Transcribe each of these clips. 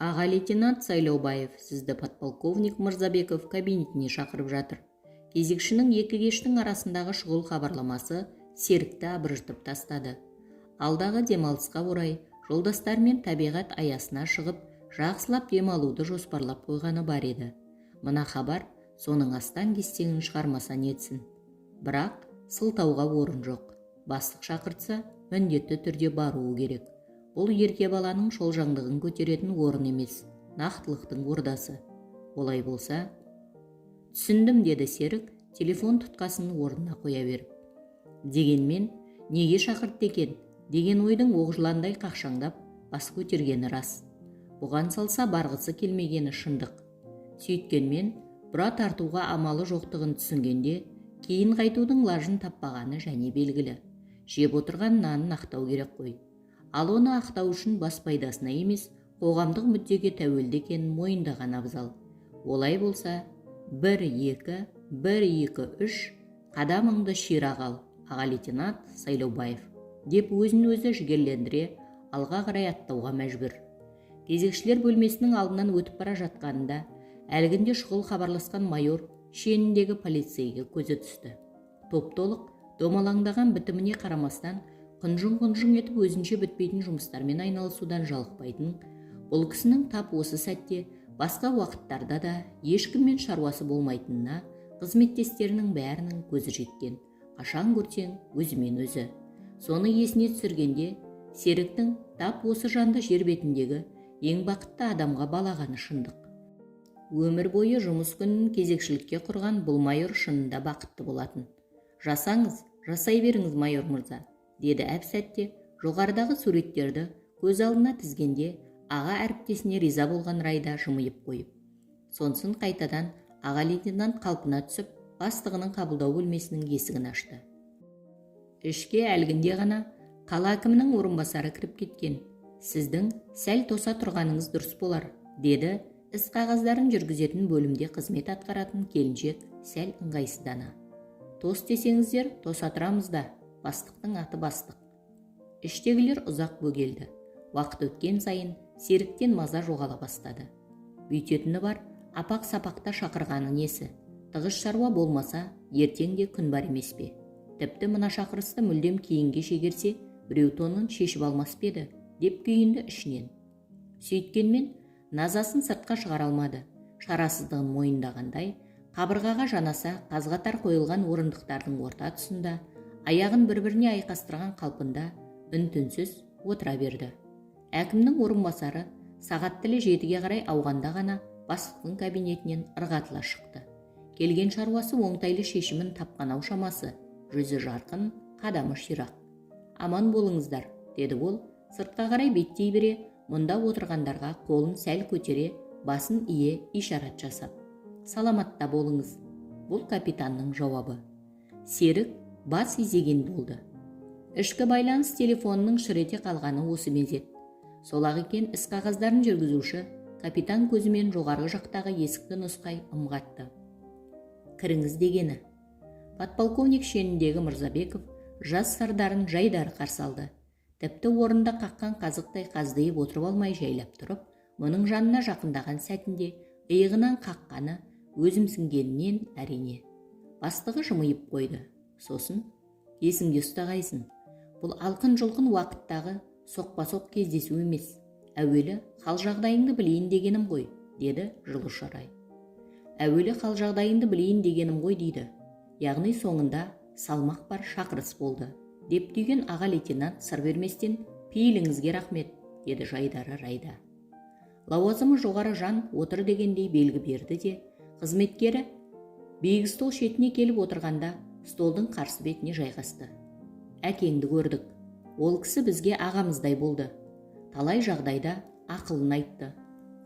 Аға лейтенант Сайлаубаев, сізді подполковник Мырзабеков кабинетіне шақырып жатыр. Кезекшінің екі кештің арасындағы шұғыл хабарламасы Серікті абыржытып тастады. Алдағы демалысқа орай жолдастармен табиғат аясына шығып, жақсылап демалуды жоспарлап қойғаны бар еді. Мына хабар соның астан кестеңін шығармаса нетсін. Бірақ сылтауға орын жоқ. Бастық шақыртса, міндетті түрде баруы керек. Бұл ерке баланың шолжаңдығын көтеретін орын емес, нақтылықтың ордасы. Олай болса, түсіндім, деді Серік, телефон тұтқасын орнына қоя беріп. Дегенмен, неге шақыртты екен деген ойдың оғжыландай қақшаңдап бас көтергені рас. Бұған салса барғысы келмегені шындық. Сөйткенмен, бұра тартуға амалы жоқтығын түсінгенде, кейін қайтудың лажын таппағаны және белгілі. Жеп отырған нанын ақтау керек қой. Ал оны ақтау үшін бас пайдасына емес, қоғамдық мүддеге тәуелді екенін мойындаған абзал. Олай болса, 1-2-1-2-3 қадамыңды ширақ ал, аға лейтенант Сайлаубаев, деп өзін өзі жігерлендіре алға қарай аттауға мәжбүр. Кезекшілер бөлмесінің алдынан өтіп бара жатқанында, әлгінде шұғыл хабарласқан майор шеніндегі полицейге көзі түсті. Топ-толық домалаңдаған бітіміне қарамастан, құнжың-құнжың етіп өзінше бітпейтін жұмыстармен айналысудан жалықпайтын, бұл кісінің тап осы сәтте басқа уақыттарда да ешкіммен шаруасы болмайтынына қызметтестерінің бәрінің көзі жеткен. Қашан көрсең өзімен өзі. Соны есіне түсіргенде, Серіктің тап осы жанды жер бетіндегі ең бақытты адамға балағаны шындық. Өмір бойы жұмыс күнін кезекшілікке құрған бұл майор шынында бақытты болатын. Жасаңыз, жасай беріңіз, майор мырза, деді әп сәтте жоғарыдағы суреттерді көз алдына тізгенде аға әріптесіне риза болған райда жымиып қойып. Сонсын қайтадан аға лейтенант қалпына түсіп, бастығының қабылдау бөлмесінің есігін ашты. Ішке әлгінде ғана қала әкімінің орынбасары кіріп кеткен. Сіздің сәл тоса тұрғаныңыз дұрыс болар, деді іс қағаздарын жүргізетін бөлімде қызмет атқаратын келіншек сәл ыңғайсыздана. Тос десеңіздер, тоса тұрамыз да, бастықтың аты бастық. Іштегілер ұзақ бөгелді. Уақыт өткен сайын Серіктен маза жоғала бастады. Бүйтетіні бар, апақ-сапақта шақырғаны несі? Тығыз шаруа болмаса, ертең де күн бар емес пе? Тіпті мына шақырысты мүлдем кейінге шегерсе, біреу тонын шешіп алмас пе еді, деп күйінді ішінен. Сөйткенмен, назасын сыртқа шығара алмады. Шарасыздығын мойындағандай, қабырғаға жанаса қазғатар қойылған орындықтардың орта тұсында, аяғын бір-біріне айқастырған қалпында үн-түнсіз отыра берді. Әкімнің орынбасары сағат тілі 7-ге қарай ауғанда ғана бастықтың кабинетінен ырғатыла шықты. Келген шаруасы оңтайлы шешімін тапқан шамасы, жүзі жарқын, қадамы ширақ. Аман болыңыздар, деді ол, сыртқа қарай беттей бере, мұнда отырғандарға қолын сәл көтере, басын ие ишарат жасап. Саламатта болыңыз. Бұл капитанның жауабы. Серік бас изеген болды. Ішкі байланыс телефонының шірете қалғаны осы мезет. Солақ екен іс қағаздарын жүргізуші капитан көзімен жоғарғы жақтағы есікті нұсқай ымғатты. Кіріңіз дегені. Подполковник шеніндегі Мырзабеков жас сардарын жайдары қарсы алды. Тіпті орында қаққан қазықтай қаздайып отырып алмай жайлап тұрып, мұның жанына жақындаған сәтінде иығынан қаққаны өзімсінгенінен әрине. Бастығы жымиып қойды. Сосын, есіңде ұстағайсың. Бұл алқын-жұлқын уақыттағы соқпа-соқ кездесу емес. Әуелі хал жағдайыңды білейін дегенім ғой, деді жылы шарай. Әуелі хал жағдайыңды білейін дегенім ғой дейді. Яғни соңында салмақ бар шақырыс болды, деп түйген аға лейтенант сыр берместен, пейіліңізге рахмет, деді жайдары райда. Лауазымы жоғары жан отыр дегендей белгі берді де, қызметкері биік стол шетіне келіп отырғанда столдың қарсы бетіне жайғасты. Әкеңді көрдік. Ол кісі бізге ағамыздай болды. Талай жағдайда ақылын айтты.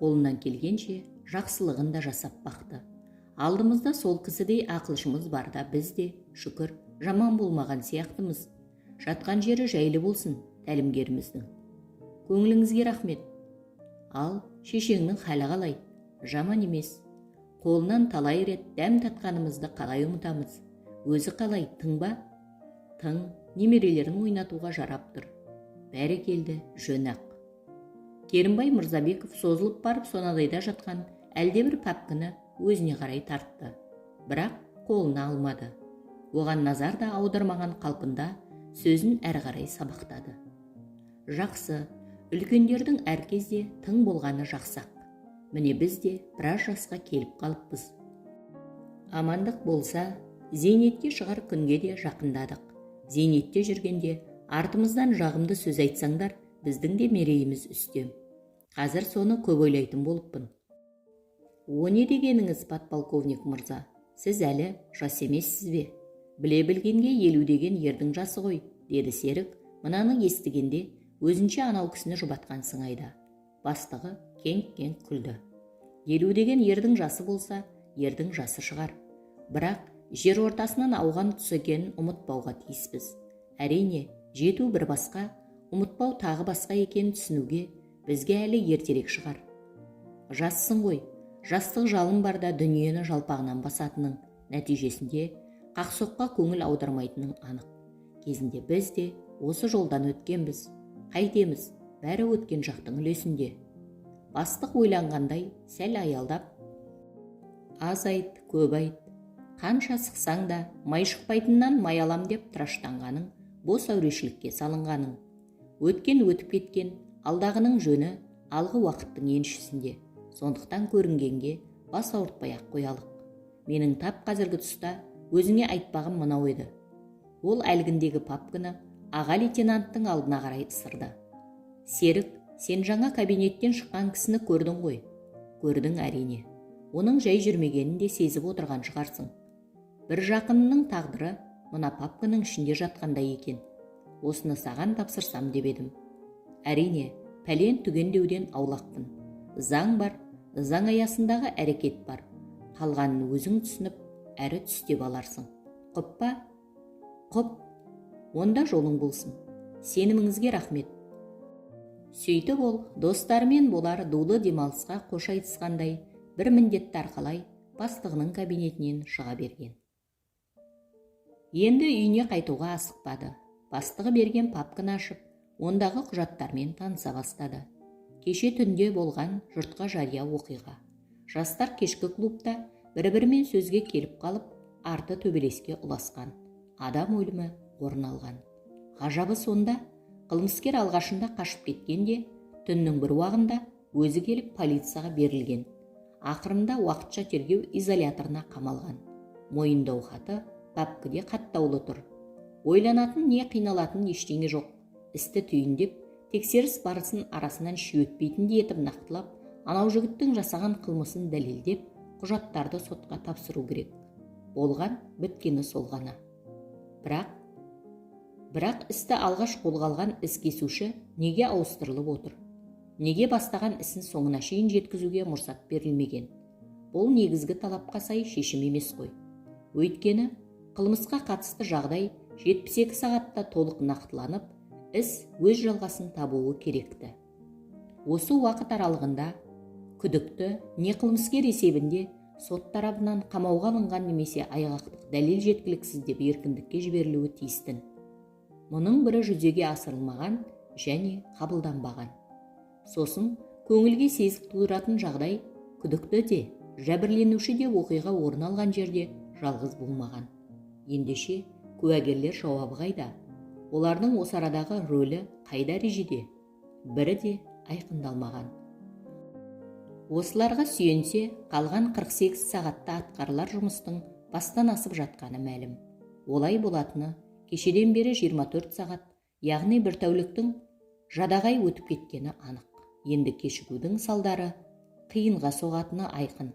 Қолынан келгенше жақсылығын да жасап бақты. Алдымызда сол кісідей ақылшымыз бар да біз де, шүкір, жаман болмаған сияқтымыз. Жатқан жері жайлы болсын, тәлімгеріміздің. Көңіліңізге рахмет. Ал шешеңнің халі қалай? Жаман емес. Қолынан талай рет дәм татқанымызды қалай ұмытамыз? Өзі қалай, тың ба? Тың, немерелерін ойнатуға жарап тұр. Бәрі келді, жөн ақ. Керімбай Мырзабеков созылып барып сонадайда жатқан әлдебір папканы өзіне қарай тартты. Бірақ қолына алмады. Оған назар да аудармаған қалпында сөзін әрі қарай сабақтады. Жақсы, үлкендердің әр кезде тың болғаны жақсақ. Міне біз де біраз жасқа келіп қалыппыз. Амандық болса, зейнетке шығар күнге де жақындадық. Зейнетте жүргенде артымыздан жағымды сөз айтсаңдар, біздің де мерейіміз үстем. Қазір соны көп ойлайтын болыппын. О не дегеніңіз, подполковник мырза? Сіз әлі жас емессіз бе? Біле білгенге 50 деген ердің жасы ғой, деді Серік. Мынаны естігенде өзінше анау кісіні жұбатқан сыңайда. Бастығы кеңк-кеңк күлді. 50 деген ердің жасы болса, ердің жасы шығар. Бірақ жер ортасынан ауған тұс екенін ұмытпауға тиіспіз. Әрине, жету бір басқа, ұмытпау тағы басқа екенін түсінуге бізге әлі ертерек шығар. Жассың ғой, жастық жалын барда дүниені жалпағынан басатының, нәтижесінде қақсоққа көңіл аудармайтының анық. Кезінде біз де осы жолдан өткенбіз. Қайтеміз, бәрі өткен жақтың үлесінде. Бастық ойланғандай сәл аялдап, аз айт, көп айт. Қанша сықсаң да май шықпайтыннан май алам деп тыраштанғаның, бос әурешілікке салынғаның. Өткен өтіп кеткен, алдағының жөні алғы уақыттың еншісінде. Сондықтан көрінгенге бас ауыртпай-ақ қоялық. Менің тап қазіргі тұста өзіңе айтпағым мынау еді. Ол әлгіндегі папканы аға лейтенанттың алдына қарай ысырды. Серік, сен жаңа кабинеттен шыққан кісіні көрдің ғой? Көрдің әрине. Оның жай жүрмегенін де сезіп отырған шығарсың. Бір жақынының тағдыры мына папканың ішінде жатқандай екен. Осыны саған тапсырсам деп едім. Әрине, пәлен түгендеуден аулақпын. Заң бар, заң аясындағы әрекет бар. Қалғанын өзің түсініп, әрі түстеп аларсың. Құп па? Құп. Онда жолың болсын. Сеніміңізге рахмет. Сөйтіп ол, достарымен болар дулы демалысқа қош айтысқандай, бір міндетті арқалай бастығының кабинетінен шыға берген. Енді үйіне қайтуға асықпады. Бастығы берген папканы ашып, ондағы құжаттармен таныса бастады. Кеше түнде болған жұртқа жария оқиға. Жастар кешкі клубта бір-бірімен сөзге келіп қалып, арты төбелеске ұласқан. Адам өлімі орын алған. Ғажабы сонда, қылмыскер алғашында қашып кеткенде, түннің бір уағында өзі келіп полицияға берілген. Ақырында уақытша тергеу изоляторына қамалған. Мойындау хаты папкіде қаттаулы тұр. Ойланатын не қиналатын ештеңе жоқ. Істі түйіндеп, тексеріс барысын арасынан шүйетпейтіндей етіп нақтылап, анау жігіттің жасаған қылмысын дәлелдеп, құжаттарды сотқа тапсыру керек. Болған, біткені сол ғана. Бірақ істі алғаш қолға алған іс кесуші неге ауыстырылып отыр? Неге бастаған ісін соңына шейін жеткізуге мұрсат берілмеген? Бұл негізгі талапқа сай шешім емес қой. Өйткені қылмысқа қатысты жағдай 72 сағатта толық нақтыланып, іс өз жалғасын табуы керекті. Осы уақыт аралығында күдікті не қылмыскер есебінде сот тарапынан қамауға алынған немесе айғақтық дәлел жеткіліксіз деп еркіндікке жіберілуі тиістін. Мұның бірі жүзеге асырылмаған және қабылданбаған. Сосын көңілге сезік тудыратын жағдай күдікті де, жәбірленуші де оқиға орын алған жерде жалғыз болмаған. Ендеше куәгерлер жауабы қайда? Олардың осы арадағы рөлі қай дәрежеде? Бірі де айқындалмаған. Осыларға сүйенсе, қалған 48 сағатта атқарылар жұмыстың бастан асып жатқаны мәлім. Олай болатыны кешеден бері 24 сағат, яғни бір тәуліктің жадағай өтіп кеткені анық. Енді кешігудің салдары қиынға соғатыны айқын.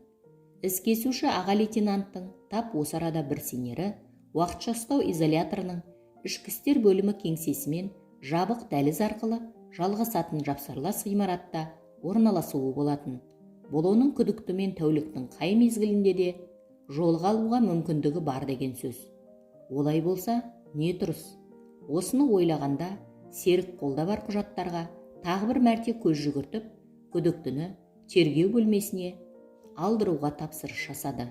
Іс кесуші аға лейтенанттың тап осы арада бір сенері уақытша ұстау изоляторының ішкі істер бөлімі кеңсесімен жабық дәліз арқылы жалғасатын жапсарлас ғимаратта орналасуы болатын. Бұл оның күдіктімен тәуліктің қай мезгілінде де жолға алуға мүмкіндігі бар деген сөз. Олай болса, не дұрыс? Осыны ойлағанда Серік қолда бар құжаттарға тағы бір мәрте көз жүгіртіп, күдіктіні тергеу бөлмесіне алдыруға тапсырыс жасады.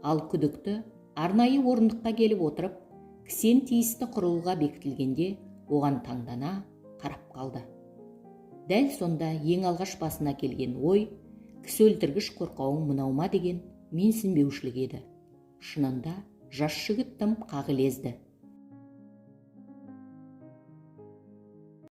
Ал күдікті арнайы орындыққа келіп отырып, кісен тиісті құрылға бекітілгенде оған таңдана қарап қалды. Дәл сонда ең алғаш басына келген ой, кісі өлтіргіш қорқауың мынау ма деген менсінбеушілік еді. Шынында жас жігіт тым қағылезді.